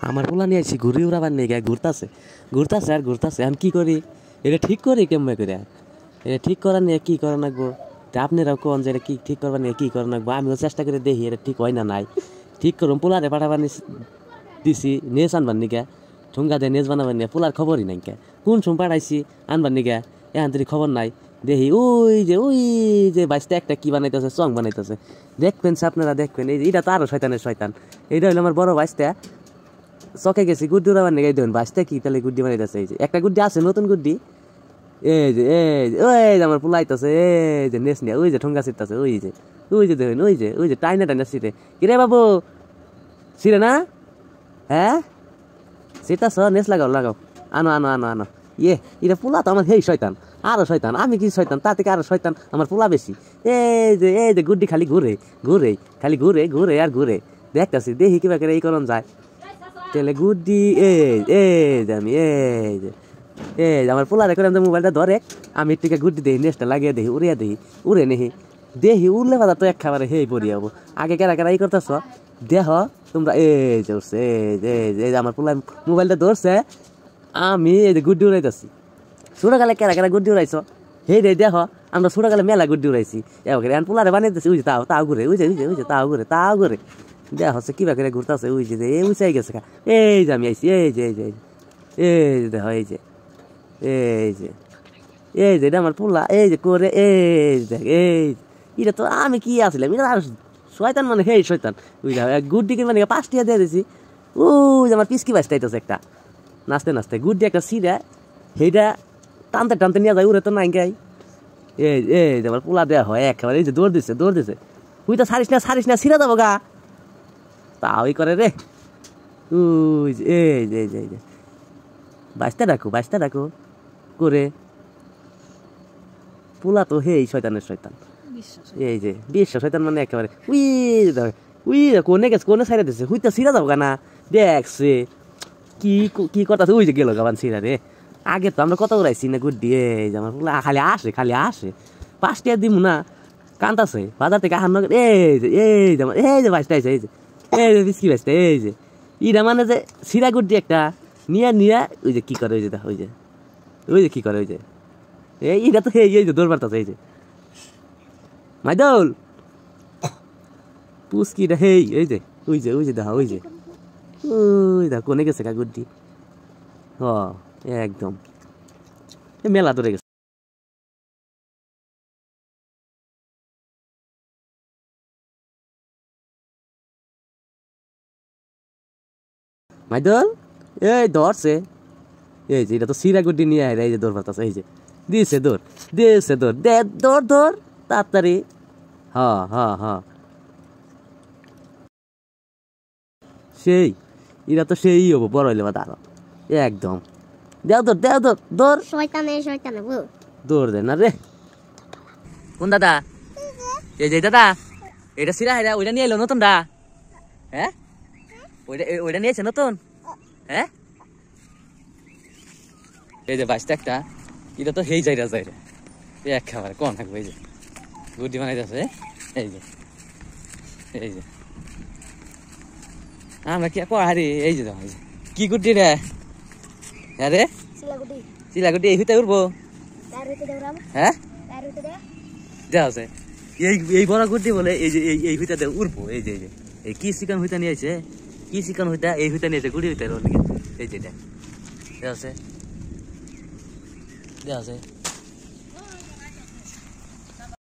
আমার পোলা নিয়ে আসছি ঘুরি উড়াবার নিয়ে গিয়ে ঘুরতাছে আর ঘুরতাছে। আমি কি করি, এটা ঠিক করি কেমন করে? এটা ঠিক করার নিয়ে কি করা লাগবো? তা আপনারাও কোন যে এটা কি ঠিক করবার নিয়ে কি করা লাগবো? আমিও চেষ্টা করে দেখি এটা ঠিক হয় না নাই। ঠিক করুন পোলারে পাঠাবার দিছি নেজ আনবার নিকে, ঠুঙ্গা দিয়ে নেজ বানাবার নিয়ে পোলার খবরই নাই কে। কোন সময় পাঠাইছি আনবার নিকে, এখান থেকে খবর নাই। দেখি ওই যে বাইশটা একটা কি বানাইতেছে, চং বানাইতেছে। দেখবেন আপনারা দেখবেন, এই এটা তো আরো শয়তানের শয়তান। এইটা হইলো আমার বড় বাইশটা। চকে গেছি গুড্ডি উড়াবার নিকে, দেখুন বাইশটা কি তাহলে গুড্ডি বানাইতেছে। এই যে একটা গুড্ডি আছে, নতুন গুড্ডি। এই যে আমার পোলাইতেছে, এই যে নেস নিয়ে ওই যে ঠুঙ্গা ছিটতেছে, ওই যে দেখুন ওই যে টাইনা ছিটে। কিরে বাবু ছিড়ে না? হ্যাঁ সেটা নেস লাগাও আনো আনো আনো আনো। এটা পোলা তো আমার হেই শয়তান, আরো শয়তান। আমি কি শয়তান, তা থেকে আরো শয়তান আমার পোলা বেশি। এই যে গুড্ডি খালি ঘুরে আর ঘুরে দেখতেছি, দেখি কিবা করে এই করণ যায়। তাহলে গুড্ডি আমি আমার পোলারে করে মোবাইলটা ধরে, আমি টিকে গুড্ডি দেখি, নেসটা লাগিয়ে দেখি, উড়ে নেহি দেখি উড়লে পাতা তো এক খাবারে হেই পড়ি যাবো। আগে কেরা ই করতেছ দেহ তোমরা। এই যে উঠছে, এই যে আমার পোলা মোবাইলটা ধরছে, আমি এই যে গুড্ডি উড়াইতেছি। ছোটকালে কেরা গুড্ডি উড়াইছ, হেই রে দেহ আমরা ছোটকালে মেলা গুড্ডি উড়াইছি। এবার পোলারে বানাইতেছি, ওই যে তাও ঘুরে, ওই যে তাও ঘুরে দেহ হচ্ছে কিবা করে ঘুরতেছে। ওই যে উঁচাই গেছে, এই যে আমি আইছি, এই যে দেহ এই যে এটা আমার পোলা, এই যে করে এটা তো আমি কি আসলাম, এটা আর শয়তান মানে হেই শয়তান। ওই গুড্ডি কিনবা নিয়ে 5 টাকা দিয়ে দিছি। ওই যে আমার পিসকি বাজটাইতেছে একটা, নাচতে গুড্ডি একটা সিরা, সেইটা টানতে নিয়ে যায়, উড়ে তো নাই গাই। এই যে আমার পোলা দেওয়া হয় একেবারে, এই যে দৌড় দিছে তুই তো ছাড়িস না ছিঁড়া যাবো গা, তা ওই করে রে। ওই যে এই যে বাঁচতে রাখো করে পোলা তো হেই শয়তানের শয়তান। এই যে বিশ্ব শয়তান মানে একেবারে কোনে ছাইড়া দিছে, হুইতা ছিঁড়া যাবো না দেখছে কি কথা। ওই যে গেল গাবান ছিঁড়া রে। আগে তো আমরা কত উড়াইছি না গুড্ডি। এই যে আমার পোলা খালি আসে 5 টাকা দিব না, কান্দাছে বাজার থেকে আহার। এই যে বাঁচতে আছে, এই যে বিস্কি বাঁচতে, এই যে ইটা মানে যে ছিঁড়া গুড্ডি একটা নিয়া ওই যে কি করে, ওই যে দেখো ওই যে কি করে, ওই যে এইটা তো এই যে দৌড় মারতেছে। এই যে মাইদুল পুস্কিটা হেই, এই যে দেখো ওই দেখো কোনে গেছে কা গুড্ডি। একদম মেলা ধরে গেছে। মাইদুল এই ধরছে, এই যে এটা তো সিরা গুড্ডি নিয়ে আয়, এই যে দৌড় মারতেছে। এই যে দিয়েছে দৌড় তাড়াতাড়ি। হ্যাঁ সেই এরা তো সেই হবো বড় হইলে বা দাঁড়ো একদম। দেও দৌড় দৌড় দে না রে। কোন দাদা? এই যে দাদা এটা সিরা হেরা ওইটা নিয়ে এলো নতুন দা। হ্যাঁ ওইটা নিয়েছে নতুন। হ্যাঁ এই যে বাইশটা একটা, এটা তো হেই যায় রে এক খাবার কম থাকবে। এই যে গুড্ডি বানাইতেছে, এই যে আমরা কি হারি। এই যে কি গুড্ডি রে? হ্যাঁ রে চিলা গুড্ডি এই হইতে উঠবো। হ্যাঁ দেওয়া আছে এই বড় গুড্ডি বলে, এই যে এই হইতে উঠবো। এই যে এই কি চিকেন হইতে নিয়ে আইছে, কি চিকেন হইতা এই হইতে নিয়েছে গুড্ডি হইতে। এই যে দেওয়া আছে